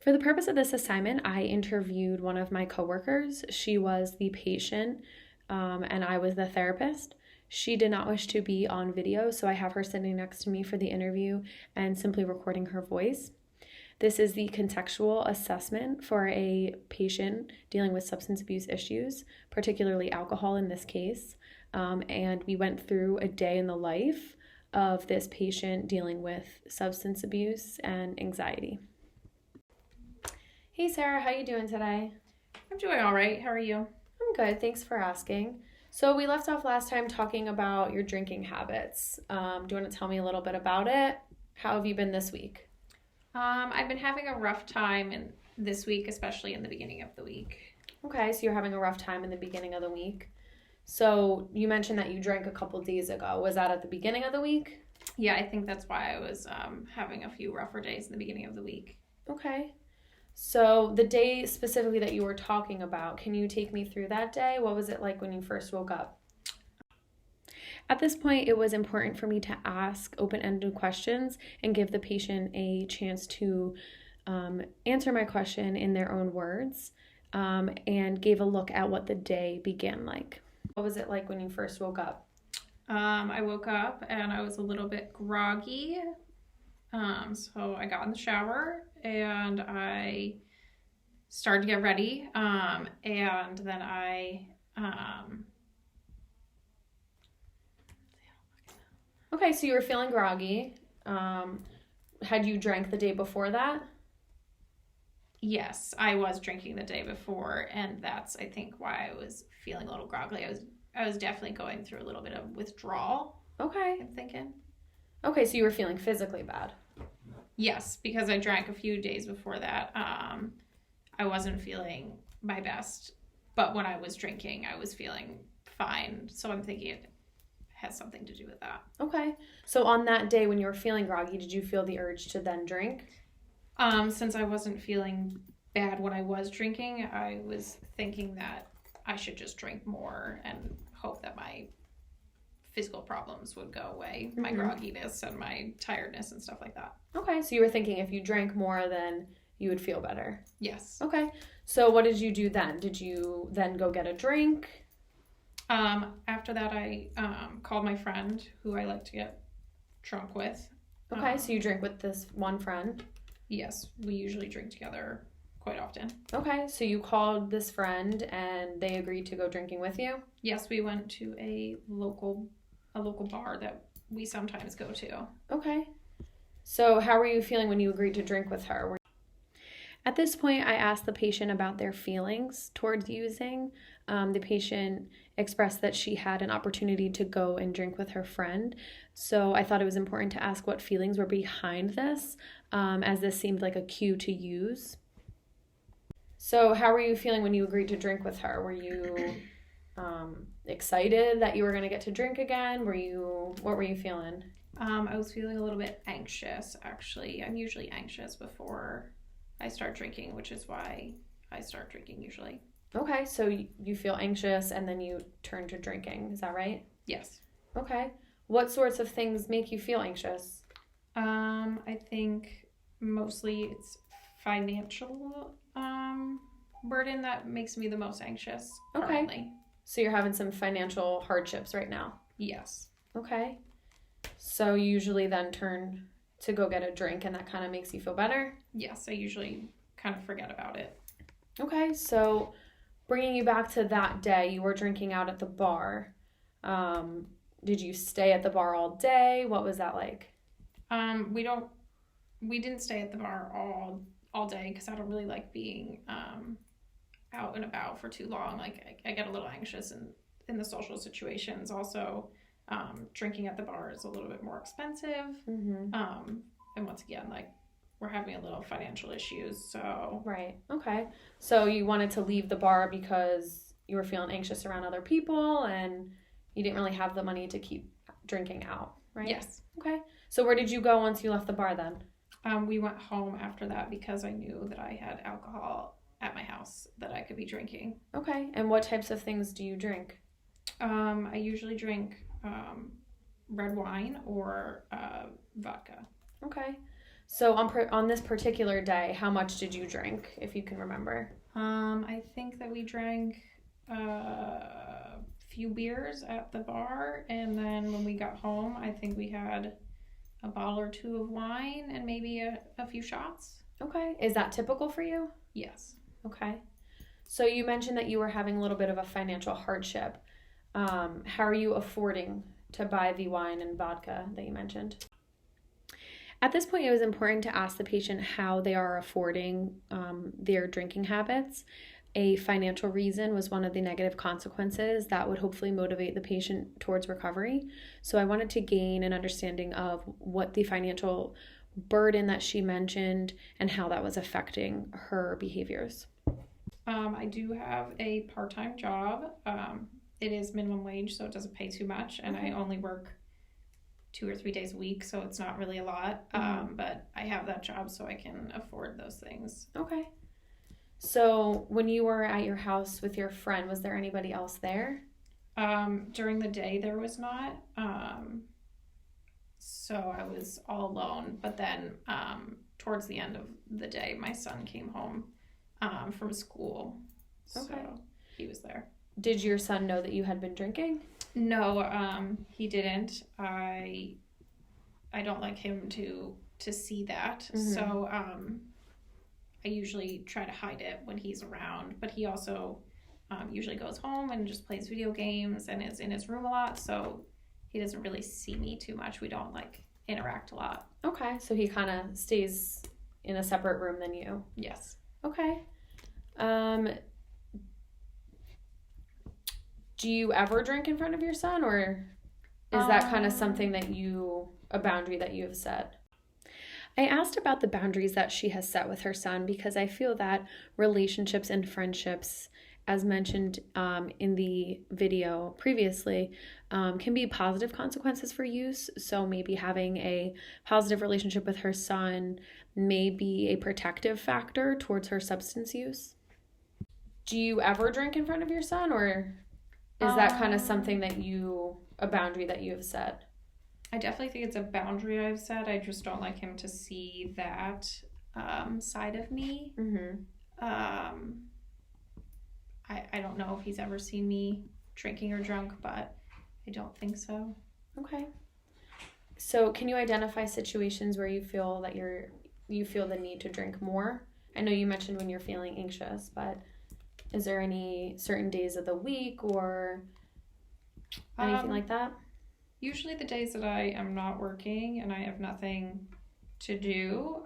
For the purpose of this assignment, I interviewed one of my coworkers. She was the patient, and I was the therapist. She did not wish to be on video, so I have her sitting next to me for the interview and simply recording her voice. This is the contextual assessment for a patient dealing with substance abuse issues, particularly alcohol in this case. And we went through a day in the life of this patient dealing with substance abuse and anxiety. Hey Sarah, how you doing today? I'm doing all right. How are you? I'm good, thanks for asking. So we left off last time talking about your drinking habits. Do you want to tell me a little bit about it? How have you been this week? I've been having a rough time this week, especially in the beginning of the week. Okay, so you're having a rough time in the beginning of the week. So you mentioned that you drank a couple days ago. Was that at the beginning of the week? Yeah, I think that's why I was having a few rougher days in the beginning of the week. Okay. So the day specifically that you were talking about, can you take me through that day? What was it like when you first woke up? At this point, it was important for me to ask open-ended questions and give the patient a chance to answer my question in their own words, and gave a look at what the day began like. What was it like when you first woke up? I woke up and I was a little bit groggy. So I got in the shower and I started to get ready. And then Okay, so you were feeling groggy. Had you drank the day before that? Yes, I was drinking the day before, and that's, I think, why I was feeling a little groggy. I was definitely going through a little bit of withdrawal. Okay. I'm thinking. Okay, so you were feeling physically bad. Yes, because I drank a few days before that. I wasn't feeling my best, but when I was drinking, I was feeling fine. So I'm thinking it has something to do with that. Okay. So on that day when you were feeling groggy, did you feel the urge to then drink? Since I wasn't feeling bad when I was drinking, I was thinking that I should just drink more and hope that my physical problems would go away, my grogginess and my tiredness and stuff like that. Okay, so you were thinking if you drank more, then you would feel better. Yes. Okay, so what did you do then? Did you then go get a drink? After that, I called my friend who I like to get drunk with. Okay, so you drink with this one friend? Yes, we usually drink together quite often. Okay, so you called this friend and they agreed to go drinking with you? Yes, we went to a local bar that we sometimes go to. Okay. So how were you feeling when you agreed to drink with her? At this point, I asked the patient about their feelings towards using. The patient expressed that she had an opportunity to go and drink with her friend. So I thought it was important to ask what feelings were behind this, as this seemed like a cue to use. So how were you feeling when you agreed to drink with her? Were you excited that you were going to get to drink again? What were you feeling? I was feeling a little bit anxious, actually. I'm usually anxious before I start drinking, which is why I start drinking usually. Okay, so you feel anxious and then you turn to drinking. Is that right? Yes. Okay. What sorts of things make you feel anxious? I think mostly it's financial burden that makes me the most anxious currently. Okay. So you're having some financial hardships right now? Yes. Okay. So you usually then turn to go get a drink and that kind of makes you feel better? Yes, I usually kind of forget about it. Okay, so bringing you back to that day, you were drinking out at the bar. Did you stay at the bar all day? What was that like? We didn't stay at the bar all day because I don't really like being out and about for too long. Like I get a little anxious in the social situations. Also, drinking at the bar is a little bit more expensive. Mm-hmm. And once again, like we're having a little financial issues, so. Right. Okay. So you wanted to leave the bar because you were feeling anxious around other people and you didn't really have the money to keep drinking out, right? Yes. Okay. So where did you go once you left the bar then? We went home after that because I knew that I had alcohol at my house that I could be drinking. Okay. And what types of things do you drink? I usually drink red wine or vodka. Okay. So on this particular day, how much did you drink, if you can remember? I think that we drank a few beers at the bar, and then when we got home, I think we had a bottle or two of wine and maybe a few shots. Okay. Is that typical for you? Yes. Okay. So you mentioned that you were having a little bit of a financial hardship. How are you affording to buy the wine and vodka that you mentioned? At this point, it was important to ask the patient how they are affording their drinking habits. A financial reason was one of the negative consequences that would hopefully motivate the patient towards recovery. So I wanted to gain an understanding of what the financial burden that she mentioned and how that was affecting her behaviors. I do have a part-time job. It is minimum wage, so it doesn't pay too much, and I only work 2 or 3 days a week, so it's not really a lot. But I have that job so I can afford those things. Okay. So when you were at your house with your friend, was there anybody else there? During the day there was not. So I was all alone. But then towards the end of the day, my son came home from school. Okay. So he was there. Did your son know that you had been drinking? No, he didn't. I don't like him to see that. So I usually try to hide it when he's around, but he also usually goes home and just plays video games and is in his room a lot, so he doesn't really see me too much. We don't interact a lot. Okay, so he kind of stays in a separate room than you. Yes. Okay. Do you ever drink in front of your son, or is that kind of something that a boundary that you have set? I asked about the boundaries that she has set with her son because I feel that relationships and friendships, as mentioned in the video previously, can be positive consequences for use. So maybe having a positive relationship with her son may be a protective factor towards her substance use. Do you ever drink in front of your son, or is that kind of something that a boundary that you have set? I definitely think it's a boundary I've set. I just don't like him to see that side of me. I don't know if he's ever seen me drinking or drunk, but I don't think so. Okay. So can you identify situations where you feel that you feel the need to drink more? I know you mentioned when you're feeling anxious, but is there any certain days of the week or anything like that? Usually the days that I am not working and I have nothing to do,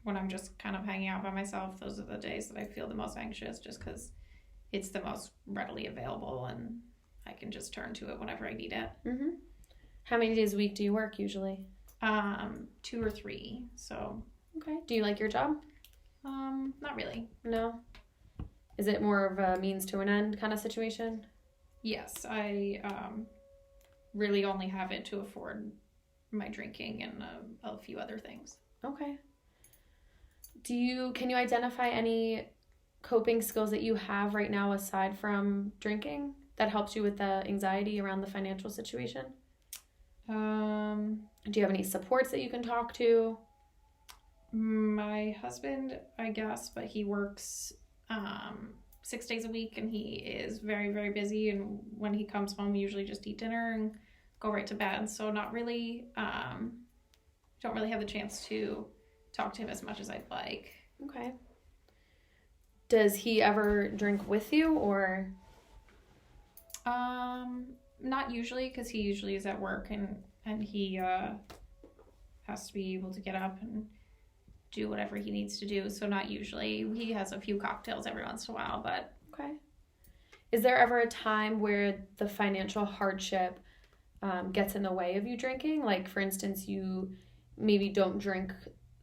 when I'm just kind of hanging out by myself, those are the days that I feel the most anxious, just because it's the most readily available and I can just turn to it whenever I need it. How many days a week do you work usually? 2 or 3. So. Okay. Do you like your job? Not really. No. Is it more of a means to an end kind of situation? Yes, I really only have it to afford my drinking and a few other things. Okay. Can you identify any coping skills that you have right now aside from drinking that helps you with the anxiety around the financial situation? Do you have any supports that you can talk to? My husband, I guess, but he works 6 days a week and he is very, very busy, and when he comes home we usually just eat dinner and go right to bed, so not really don't really have the chance to talk to him as much as I'd like. Okay. Does he ever drink with you, or not usually, because he usually is at work and he has to be able to get up and do whatever he needs to do, so not usually. He has a few cocktails every once in a while, but okay. Is there ever a time where the financial hardship gets in the way of you drinking? Like, for instance, you maybe don't drink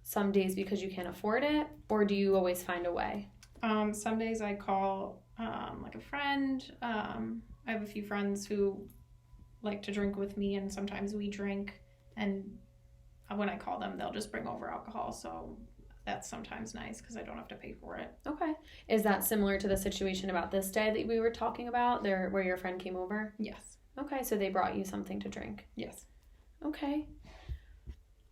some days because you can't afford it, or do you always find a way? Some days I call like a friend. I have a few friends who like to drink with me, and sometimes we drink, and when I call them, they'll just bring over alcohol, so that's sometimes nice because I don't have to pay for it. Okay. Is that similar to the situation about this day that we were talking about, there where your friend came over? Yes. Okay, so they brought you something to drink. Yes. Okay.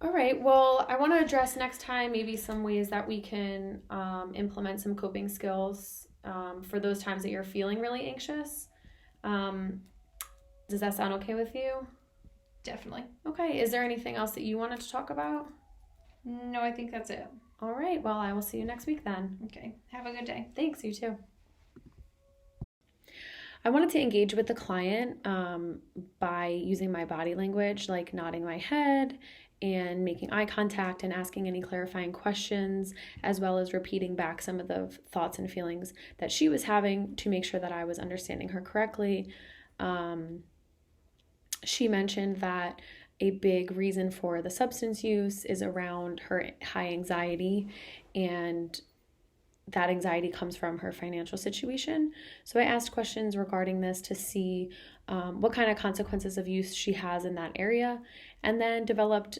All right. Well, I want to address next time maybe some ways that we can implement some coping skills for those times that you're feeling really anxious. Um, does that sound okay with you? Definitely. Okay. Is there anything else that you wanted to talk about? No, I think that's it. All right. Well, I will see you next week then. Okay. Have a good day. Thanks. You too. I wanted to engage with the client by using my body language, like nodding my head and making eye contact and asking any clarifying questions, as well as repeating back some of the thoughts and feelings that she was having to make sure that I was understanding her correctly. She mentioned that a big reason for the substance use is around her high anxiety, and that anxiety comes from her financial situation. So I asked questions regarding this to see what kind of consequences of use she has in that area, and then developed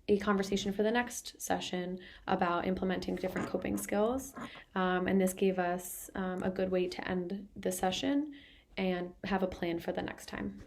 a conversation for the next session about implementing different coping skills. And this gave us a good way to end the session and have a plan for the next time.